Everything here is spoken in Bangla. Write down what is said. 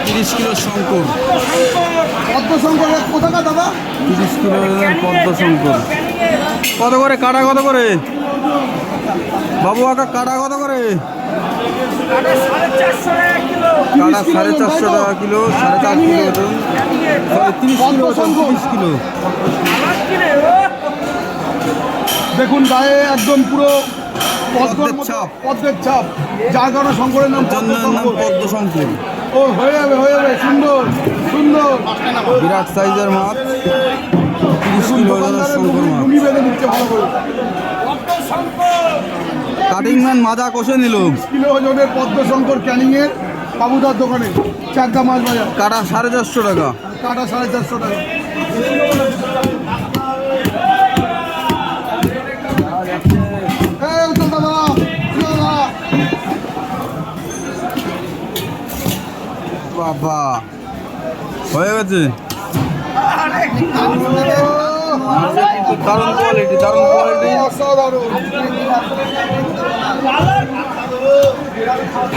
30 কিলো শঙ্কর। পদ্ম শঙ্কর কোথাকার দাদা? 30 কিলো পদ্ম শঙ্কর। কত করে কাটা, কত করে বাবু কাকা কাটা কত করে? কাটা 450 টাকা কিলো, 4.5 কিলো ওজন, 30 কিলো ওজন, 30 কিলো। দেখুন গায়ে একদম পুরো পদ্মের ছাপ, পদ্মের ছাপ, যার কারণে শঙ্করের নাম পদ্ম শঙ্কর। ও হয়ে যাবে সুন্দর সুন্দর বিরাট সাইজের মাছ, 30 কিলো ওজনের শঙ্কর মাছ। লুঙ্গি বেঁধে দিচ্ছে ভালো করে। কাটিং ম্যান মাজা কষে নিল। 30 কিলো ওজনের পদ্ম শঙ্কর ক্যানিং এর বাবুদার দোকানে, চাকদা মাছ বাজার। কাটা 450 টাকা। কাটা 450 টাকা। বাবা হয়ে গেছে। দারুণ কোয়ালিটি, দারুণ কোয়ালিটি। অসাধারণ।